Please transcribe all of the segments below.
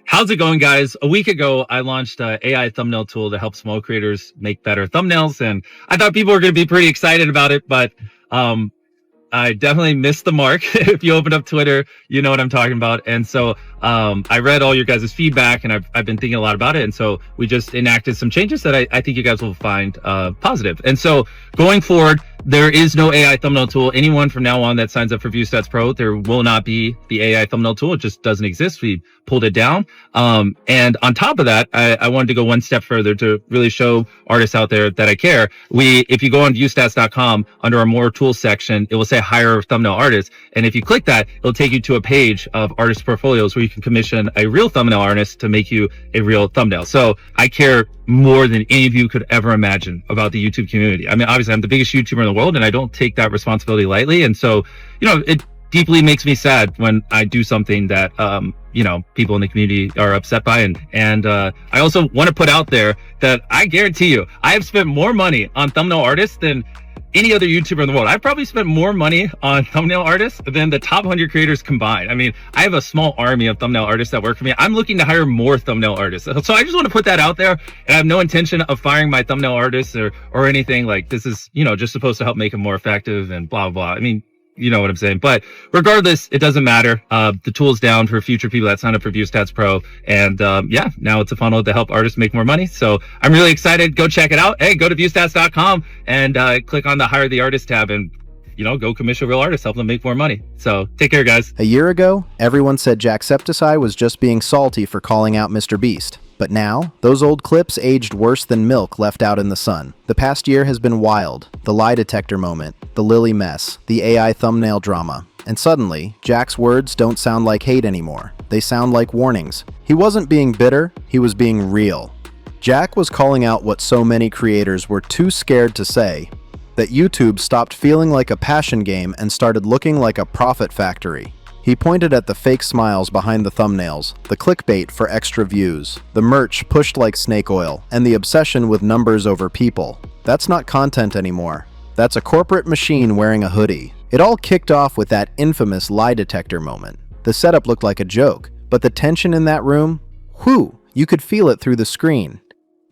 How's it going, guys? A week ago, I launched an AI thumbnail tool to help small creators make better thumbnails, and I thought people were going to be pretty excited about it, but I definitely missed the mark. If you open up Twitter, you know what I'm talking about. And so I read all your guys' feedback, and I've been thinking a lot about it. And so we just enacted some changes that I think you guys will find positive. And so going forward, there is no AI thumbnail tool. Anyone from now on that signs up for ViewStats Pro, there will not be the AI thumbnail tool. It just doesn't exist. We pulled it down. And on top of that, I wanted to go one step further to really show artists out there that I care. If you go on viewstats.com under our more tools section, it will say hire thumbnail artists. And if you click that, it'll take you to a page of artist portfolios where you can commission a real thumbnail artist to make you a real thumbnail. So I care more than any of you could ever imagine about the YouTube community. I mean, obviously I'm the biggest YouTuber in the world, and I don't take that responsibility lightly. And so, it deeply makes me sad when I do something that, people in the community are upset by. And I also want to put out there that I guarantee you, I have spent more money on thumbnail artists than any other YouTuber in the world. I've probably spent more money on thumbnail artists than the top 100 creators combined. I mean, I have a small army of thumbnail artists that work for me. I'm looking to hire more thumbnail artists. So I just want to put that out there. And I have no intention of firing my thumbnail artists or anything. Like, this is, just supposed to help make them more effective and blah, blah. I mean, you know what I'm saying. But regardless, it doesn't matter. The tool's down for future people that sign up for ViewStats Pro. And now it's a funnel to help artists make more money. So I'm really excited. Go check it out. Hey, go to viewstats.com and click on the Hire the Artist tab and, go commission real artists, help them make more money. So take care, guys. A year ago, everyone said Jacksepticeye was just being salty for calling out MrBeast. But now, those old clips aged worse than milk left out in the sun. The past year has been wild. The lie detector moment, the Lily mess, the AI thumbnail drama. And suddenly, Jack's words don't sound like hate anymore. They sound like warnings. He wasn't being bitter, he was being real. Jack was calling out what so many creators were too scared to say, that YouTube stopped feeling like a passion game and started looking like a profit factory. He pointed at the fake smiles behind the thumbnails, the clickbait for extra views, the merch pushed like snake oil, and the obsession with numbers over people. That's not content anymore. That's a corporate machine wearing a hoodie. It all kicked off with that infamous lie detector moment. The setup looked like a joke, but the tension in that room, whew, you could feel it through the screen.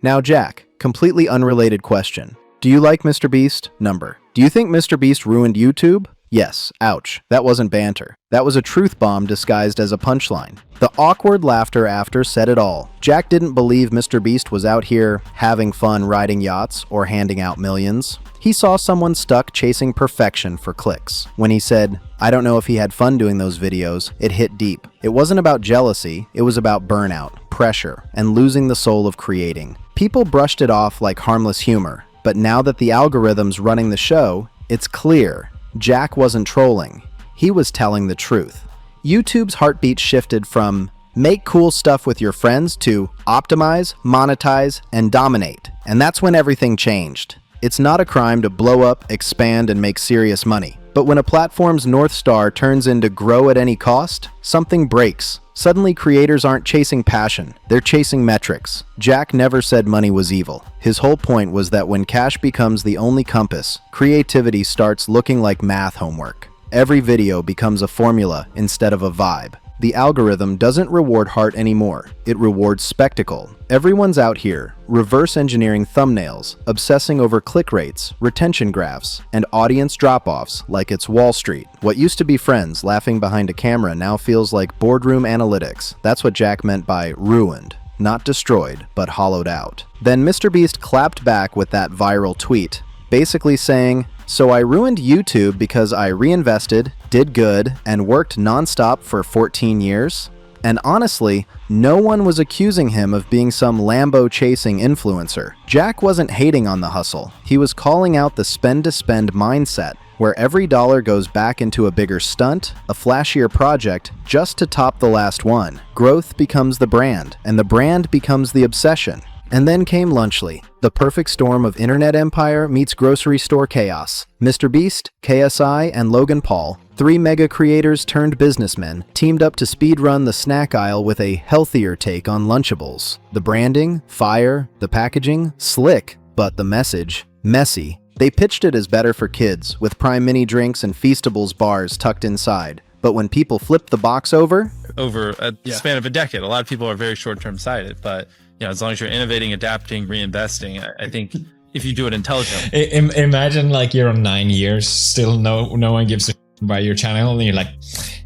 Now, Jack, completely unrelated question. Do you like MrBeast? Number. Do you think MrBeast ruined YouTube? Yes, ouch. That wasn't banter. That was a truth bomb disguised as a punchline. The awkward laughter after said it all. Jack didn't believe MrBeast was out here having fun riding yachts or handing out millions. He saw someone stuck chasing perfection for clicks. When he said, I don't know if he had fun doing those videos, it hit deep. It wasn't about jealousy, it was about burnout, pressure, and losing the soul of creating. People brushed it off like harmless humor, but now that the algorithm's running the show, it's clear. Jack wasn't trolling. He was telling the truth. YouTube's heartbeat shifted from make cool stuff with your friends to optimize, monetize, and dominate. And that's when everything changed. It's not a crime to blow up, expand, and make serious money. But when a platform's North Star turns into grow at any cost, something breaks. Suddenly, creators aren't chasing passion, they're chasing metrics. Jack never said money was evil. His whole point was that when cash becomes the only compass, creativity starts looking like math homework. Every video becomes a formula instead of a vibe. The algorithm doesn't reward heart anymore, it rewards spectacle. Everyone's out here, reverse engineering thumbnails, obsessing over click rates, retention graphs, and audience drop-offs like it's Wall Street. What used to be friends laughing behind a camera now feels like boardroom analytics. That's what Jack meant by ruined. Not destroyed, but hollowed out. Then MrBeast clapped back with that viral tweet, basically saying, so I ruined YouTube because I reinvested, did good, and worked nonstop for 14 years? And honestly, no one was accusing him of being some Lambo-chasing influencer. Jack wasn't hating on the hustle. He was calling out the spend-to-spend mindset, where every dollar goes back into a bigger stunt, a flashier project, just to top the last one. Growth becomes the brand, and the brand becomes the obsession. And then came Lunchly, the perfect storm of internet empire meets grocery store chaos. MrBeast, KSI, and Logan Paul, three mega creators turned businessmen, teamed up to speedrun the snack aisle with a healthier take on Lunchables. The branding, fire, the packaging, slick, but the message, messy. They pitched it as better for kids, with Prime Mini drinks and Feastables bars tucked inside. But when people flipped the box over a span of a decade, a lot of people are very short-term sighted, but as long as you're innovating, adapting, reinvesting, I think if you do it intelligently. Imagine like you're on 9 years, still no one gives a shit about your channel, and you're like,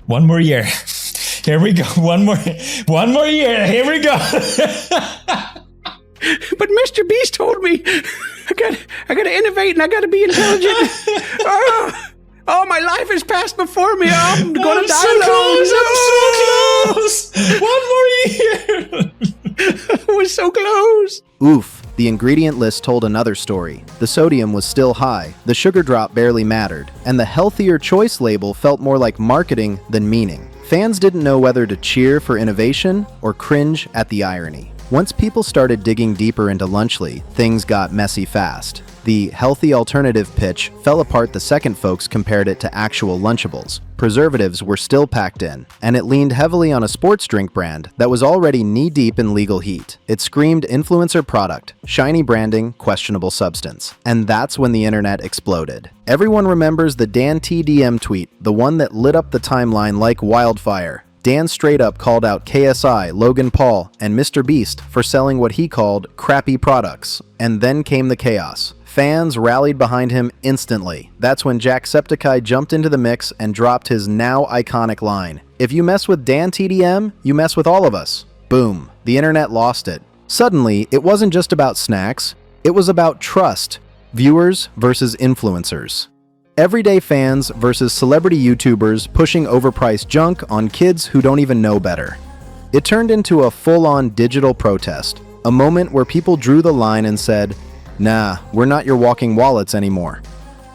one more year. Here we go. One more year. Here we go. But MrBeast told me I gotta innovate and I gotta be intelligent. Oh, my life has passed before me. I'm gonna die alone. I'm so close. One more year. I was so close. Oof, the ingredient list told another story. The sodium was still high, the sugar drop barely mattered, and the healthier choice label felt more like marketing than meaning. Fans didn't know whether to cheer for innovation or cringe at the irony. Once people started digging deeper into Lunchly, things got messy fast. The healthy alternative pitch fell apart the second folks compared it to actual Lunchables. Preservatives were still packed in, and it leaned heavily on a sports drink brand that was already knee-deep in legal heat. It screamed influencer product, shiny branding, questionable substance. And that's when the internet exploded. Everyone remembers the Dan TDM tweet, the one that lit up the timeline like wildfire. Dan straight up called out KSI, Logan Paul, and MrBeast for selling what he called crappy products. And then came the chaos. Fans rallied behind him instantly. That's when Jacksepticeye jumped into the mix and dropped his now iconic line. If you mess with Dan TDM, you mess with all of us. Boom. The internet lost it. Suddenly, it wasn't just about snacks. It was about trust. Viewers versus influencers. Everyday fans versus celebrity YouTubers pushing overpriced junk on kids who don't even know better. It turned into a full-on digital protest, a moment where people drew the line and said, "Nah, we're not your walking wallets anymore."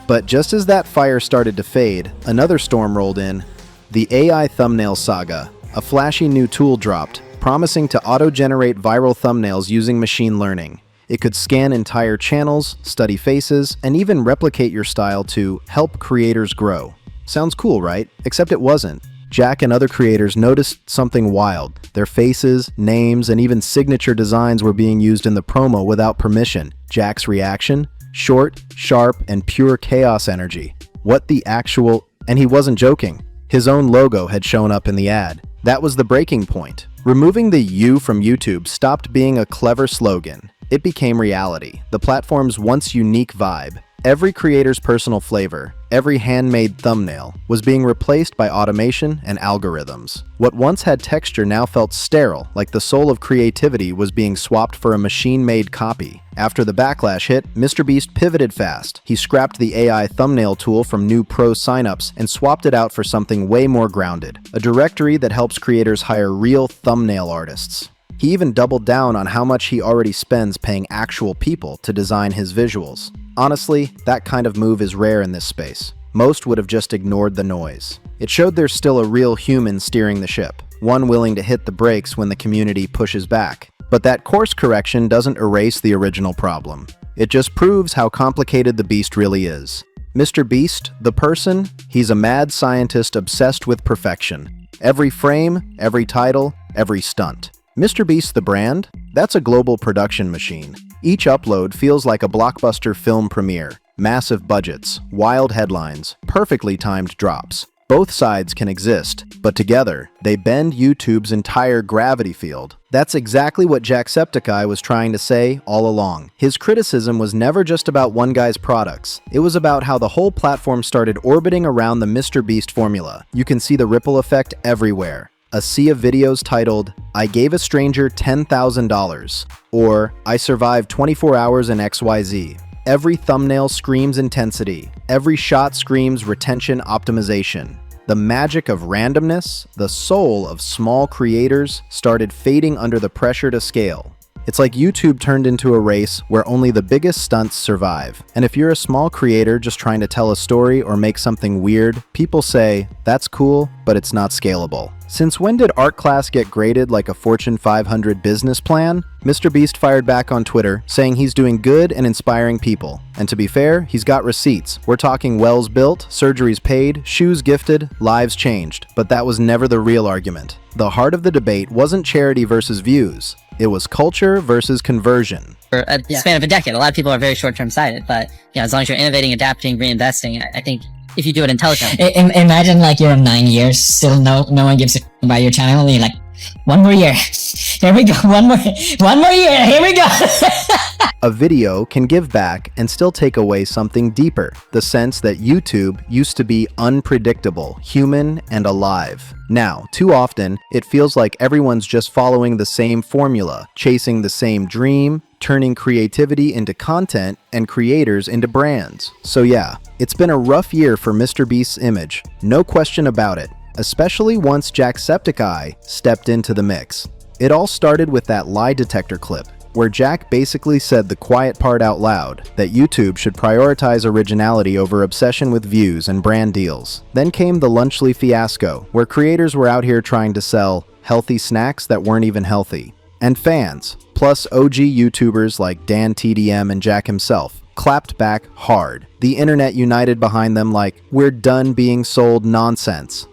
But just as that fire started to fade, another storm rolled in. The AI thumbnail saga. A flashy new tool dropped, promising to auto-generate viral thumbnails using machine learning. It could scan entire channels, study faces, and even replicate your style to help creators grow. Sounds cool, right? Except it wasn't. Jack and other creators noticed something wild. Their faces, names, and even signature designs were being used in the promo without permission. Jack's reaction? Short, sharp, and pure chaos energy. What the actual... And he wasn't joking. His own logo had shown up in the ad. That was the breaking point. Removing the U from YouTube stopped being a clever slogan. It became reality, the platform's once unique vibe. Every creator's personal flavor, every handmade thumbnail, was being replaced by automation and algorithms. What once had texture now felt sterile, like the soul of creativity was being swapped for a machine-made copy. After the backlash hit, MrBeast pivoted fast. He scrapped the AI thumbnail tool from new pro signups and swapped it out for something way more grounded, a directory that helps creators hire real thumbnail artists. He even doubled down on how much he already spends paying actual people to design his visuals. Honestly, that kind of move is rare in this space. Most would have just ignored the noise. It showed there's still a real human steering the ship, one willing to hit the brakes when the community pushes back. But that course correction doesn't erase the original problem. It just proves how complicated the beast really is. MrBeast, the person, he's a mad scientist obsessed with perfection. Every frame, every title, every stunt. MrBeast the brand? That's a global production machine. Each upload feels like a blockbuster film premiere. Massive budgets, wild headlines, perfectly timed drops. Both sides can exist, but together, they bend YouTube's entire gravity field. That's exactly what Jacksepticeye was trying to say all along. His criticism was never just about one guy's products. It was about how the whole platform started orbiting around the MrBeast formula. You can see the ripple effect everywhere. A sea of videos titled, "I gave a stranger $10,000," or "I survived 24 hours in XYZ." Every thumbnail screams intensity. Every shot screams retention optimization. The magic of randomness, the soul of small creators, started fading under the pressure to scale. It's like YouTube turned into a race where only the biggest stunts survive. And if you're a small creator just trying to tell a story or make something weird, people say, "That's cool, but it's not scalable." Since when did art class get graded like a Fortune 500 business plan? MrBeast fired back on Twitter, saying he's doing good and inspiring people. And to be fair, he's got receipts. We're talking wells built, surgeries paid, shoes gifted, lives changed. But that was never the real argument. The heart of the debate wasn't charity versus views. It was culture versus conversion. For a span of a decade, a lot of people are very short-term sighted, but as long as you're innovating, adapting, reinvesting, I think if you do it intelligently. Imagine like you're on 9 years, still no one gives a about your channel, and you're like, one more year, here we go, one more year, here we go. A video can give back and still take away something deeper, the sense that YouTube used to be unpredictable, human, and alive. Now, too often, it feels like everyone's just following the same formula, chasing the same dream, turning creativity into content and creators into brands. So yeah, it's been a rough year for MrBeast's image, no question about it, especially once Jacksepticeye stepped into the mix. It all started with that lie detector clip, where Jack basically said the quiet part out loud, that YouTube should prioritize originality over obsession with views and brand deals. Then came the Lunchly fiasco, where creators were out here trying to sell healthy snacks that weren't even healthy. And fans, plus OG YouTubers like Dan TDM and Jack himself, clapped back hard. The internet united behind them like, we're done being sold nonsense.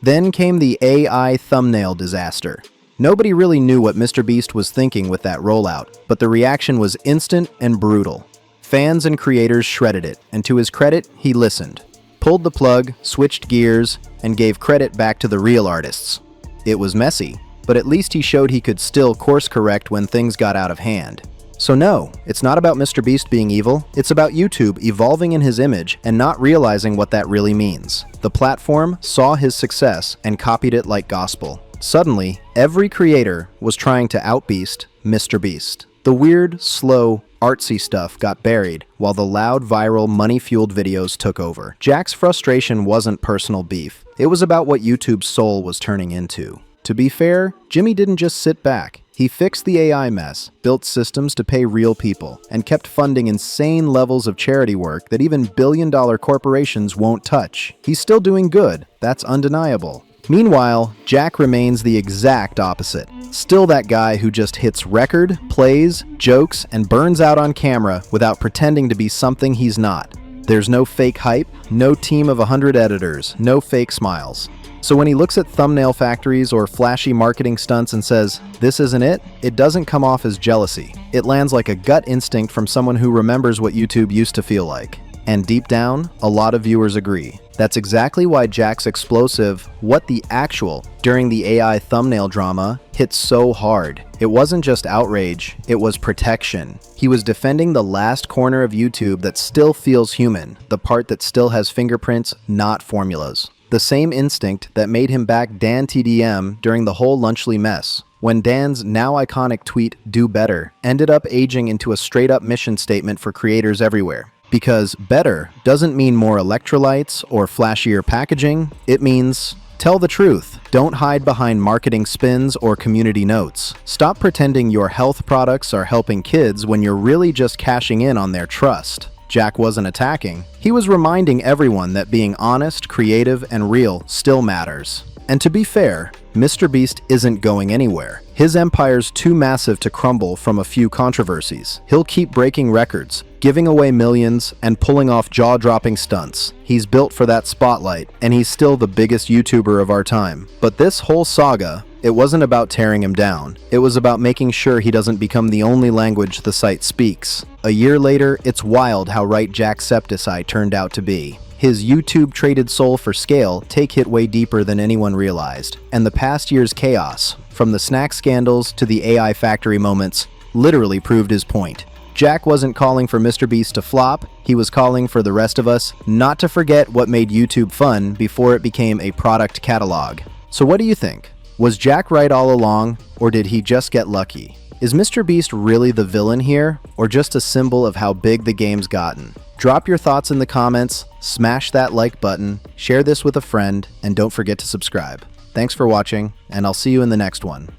Then came the AI thumbnail disaster. Nobody really knew what MrBeast was thinking with that rollout, but the reaction was instant and brutal. Fans and creators shredded it, and to his credit, he listened, pulled the plug, switched gears, and gave credit back to the real artists. It was messy, but at least he showed he could still course correct when things got out of hand. So no, it's not about MrBeast being evil, it's about YouTube evolving in his image and not realizing what that really means. The platform saw his success and copied it like gospel. Suddenly, every creator was trying to outbeast MrBeast. The weird, slow, artsy stuff got buried, while the loud, viral, money-fueled videos took over. Jack's frustration wasn't personal beef. It was about what YouTube's soul was turning into. To be fair, Jimmy didn't just sit back. He fixed the AI mess, built systems to pay real people, and kept funding insane levels of charity work that even billion-dollar corporations won't touch. He's still doing good, that's undeniable. Meanwhile, Jack remains the exact opposite. Still that guy who just hits record, plays, jokes, and burns out on camera without pretending to be something he's not. There's no fake hype, no team of 100 editors, no fake smiles. So when he looks at thumbnail factories or flashy marketing stunts and says, this isn't it, it doesn't come off as jealousy. It lands like a gut instinct from someone who remembers what YouTube used to feel like. And deep down, a lot of viewers agree. That's exactly why Jack's explosive, what the actual, during the AI thumbnail drama, hit so hard. It wasn't just outrage, it was protection. He was defending the last corner of YouTube that still feels human, the part that still has fingerprints, not formulas. The same instinct that made him back Dan TDM during the whole Lunchly mess, when Dan's now iconic tweet, "Do better," ended up aging into a straight-up mission statement for creators everywhere. Because better doesn't mean more electrolytes or flashier packaging, it means tell the truth. Don't hide behind marketing spins or community notes. Stop pretending your health products are helping kids when you're really just cashing in on their trust. Jack wasn't attacking. He was reminding everyone that being honest, creative, and real still matters. And to be fair, MrBeast isn't going anywhere. His empire's too massive to crumble from a few controversies. He'll keep breaking records, giving away millions, and pulling off jaw-dropping stunts. He's built for that spotlight, and he's still the biggest YouTuber of our time. But this whole saga, it wasn't about tearing him down. It was about making sure he doesn't become the only language the site speaks. A year later, it's wild how right Jacksepticeye turned out to be. His YouTube-traded soul for scale hit way deeper than anyone realized. And the past year's chaos, from the snack scandals to the AI factory moments, literally proved his point. Jack wasn't calling for MrBeast to flop, he was calling for the rest of us not to forget what made YouTube fun before it became a product catalog. So what do you think? Was Jack right all along, or did he just get lucky? Is MrBeast really the villain here, or just a symbol of how big the game's gotten? Drop your thoughts in the comments, smash that like button, share this with a friend, and don't forget to subscribe. Thanks for watching, and I'll see you in the next one.